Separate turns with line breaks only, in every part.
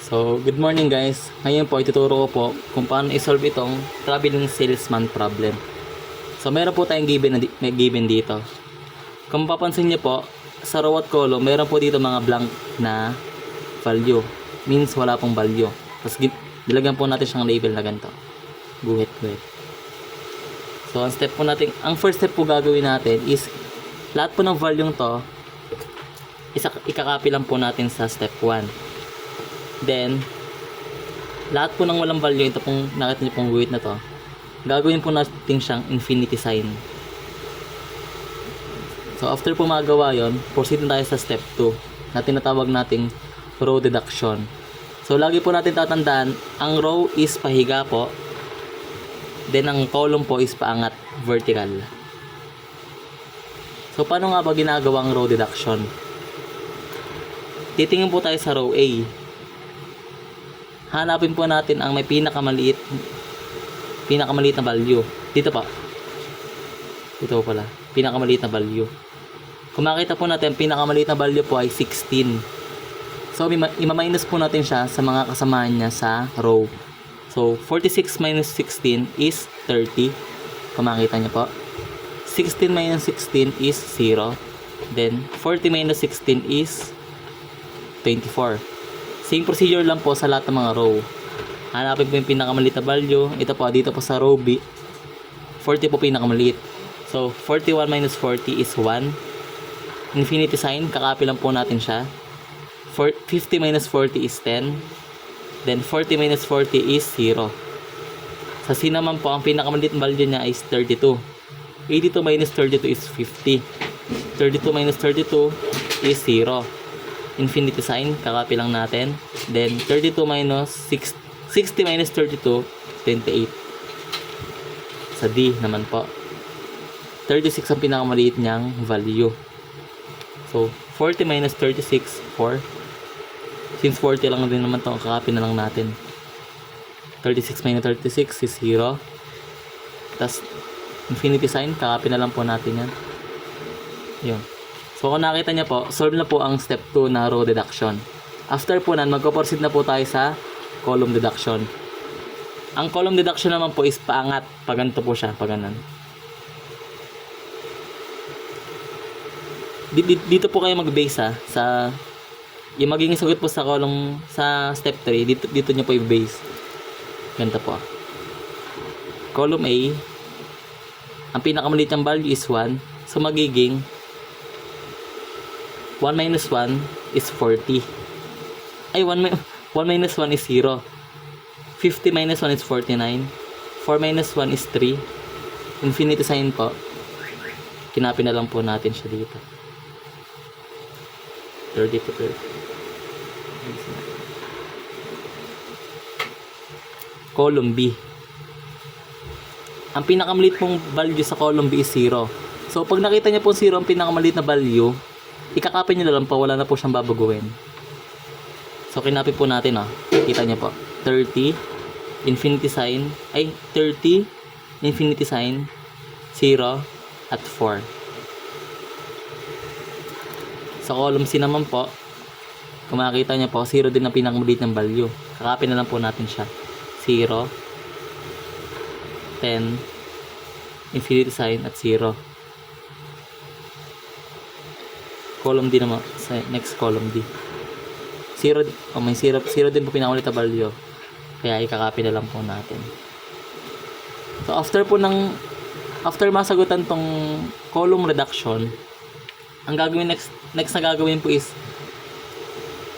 So, good morning guys. Ngayon po, ituturo ko po kung paano i-solve itong traveling salesman problem. So, meron po tayong given dito. Kung mapapansin niyo po, sa row at column, meron po dito mga blank na value. Means wala pong value. Tapos, nilagyan po natin siyang label na ganito. Guhit. So, ang first step po gagawin natin is, lahat po ng value to, ikakopy lang po natin sa step 1. Then, lahat po ng walang value, ito pong nakita niyo pong guhit na to, gagawin po natin siyang infinity sign. So, after po magawa yon, proceed na tayo sa step 2 na tinatawag nating row deduction. So, lagi po natin tatandaan, ang row is pahiga po, then ang column po is paangat, vertical. So, paano nga ba ginagawa ang row deduction? Titingin po tayo sa row A. Hanapin po natin ang may pinakamaliit na value. Dito pa. Dito pala. Pinakamaliit na value. Kung makita po natin, pinakamaliit na value po ay 16. So, ima-minus po natin siya sa mga kasamahan niya sa row. So, 46 minus 16 is 30. Kung makita niyo po. 16 minus 16 is 0. Then, 40 minus 16 is 24. Same procedure lang po sa lahat ng mga row. Hanapin po yung pinakamaliit na value. Ito po, dito po sa row B, 40 po pinakamaliit. So, 41 minus 40 is 1. Infinity sign, kakopy lang po natin siya. 50 minus 40 is 10. Then, 40 minus 40 is 0. Sa C naman po, ang pinakamaliit na value niya is 32. 82 minus 32 is 50. 32 minus 32 is 0. Infinity sign, kakopy lang natin. Then, 32 minus 60 minus 32, 28. Sa D naman po, 36 ang pinakamaliit niyang value. So, 40 minus 36, 4. Since 40 lang din naman ito, kakopy na lang natin. 36 minus 36 is 0. Tapos, infinity sign, kakopy na lang po natin yan. Yun. So, kung nakita niya po, solve na po ang step 2 na row deduction. After po nan, magpo-proceed na po tayo sa column deduction. Ang column deduction naman po is paangat. Pag ganito po siya, pag ganan. Dito po kayo mag-base sa yung magiging sagot po sa column sa step 3, dito niyo po i-base. Ganito po. Column A, ang pinakamaliit niyang value is 1. So, magiging 1 minus 1 is 40. Ay, 1 minus 1 is 0. 50 minus 1 is 49. 4 minus 1 is 3. Infinity sign po. Kinopy na lang po natin siya dito. 30 to 30. Column B. Ang pinakamaliit pong value sa column B is 0. So, pag nakita niyo po 0 ang pinakamaliit na value, ikakopy nyo na lang po, wala na po siyang babaguhin. So, kinopy po natin, kita nyo po. 30, infinity sign, 30, infinity sign, 0, at 4. Sa column C naman po, kung makikita nyo po, 0 din ang pinakamaliit ng value. Kakopy na lang po natin siya. 0, 10, infinity sign, at 0. Column D naman, sa next column D. 0, may 0 din po pinakamalit na value. Kaya ikakopy na lang po natin. So, after masagutan tong column reduction, ang gagawin next na gagawin po is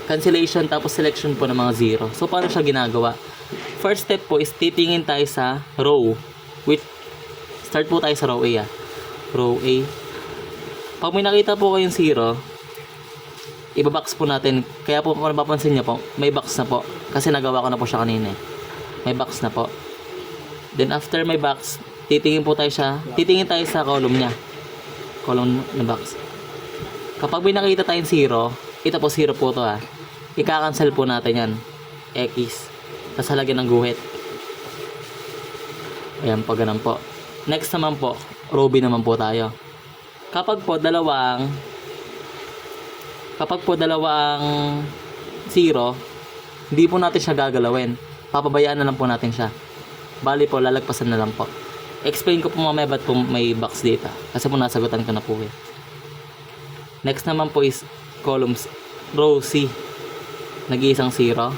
cancellation tapos selection po ng mga 0. So, paano siya ginagawa? First step po is titingin tayo sa row. Start po tayo sa row A. Row A. Pag may nakita po kayong 0, ibabox po natin. Kaya po kung napapansin nyo po, may box na po. Kasi nagawa ko na po siya kanina. May box na po. Then after may box, titingin tayo sa column niya. Column na box. Kapag may nakita tayong 0, ito po 0 po to ika-cancel po natin yan. X. Tapos halagyan ng guhit. Ayan po, ganun po. Next naman po, row B naman po tayo. Kapag po dalawang 0, hindi po natin siya gagalawin. Papabayaan na lang po natin siya. Bali po, lalagpasan na lang po. Explain ko po mamaya ba't po may box data. Kasi po nasagutan ko na po eh. Next naman po is columns. Row C. Nag-iisang 0.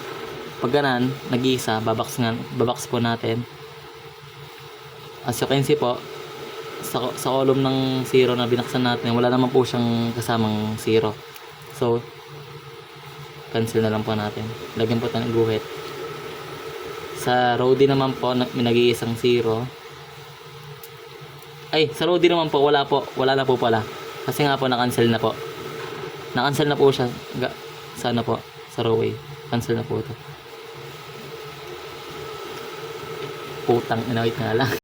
Pag ganan, nag-iisa, babaks po natin. As you can see po, sa column ng 0 na binaksan natin, wala naman po siyang kasamang 0. So, cancel na lang po natin. Lagyan po tayo ng guhit. Sa row D naman po, may nag-iisang 0. Ay, sa row D naman po, wala po. Wala na po pala. Kasi nga po, na-cancel na po. Na-cancel na po siya. Sa ano po? Sa row A. Cancel na po ito. Putang ina, wait nga lang.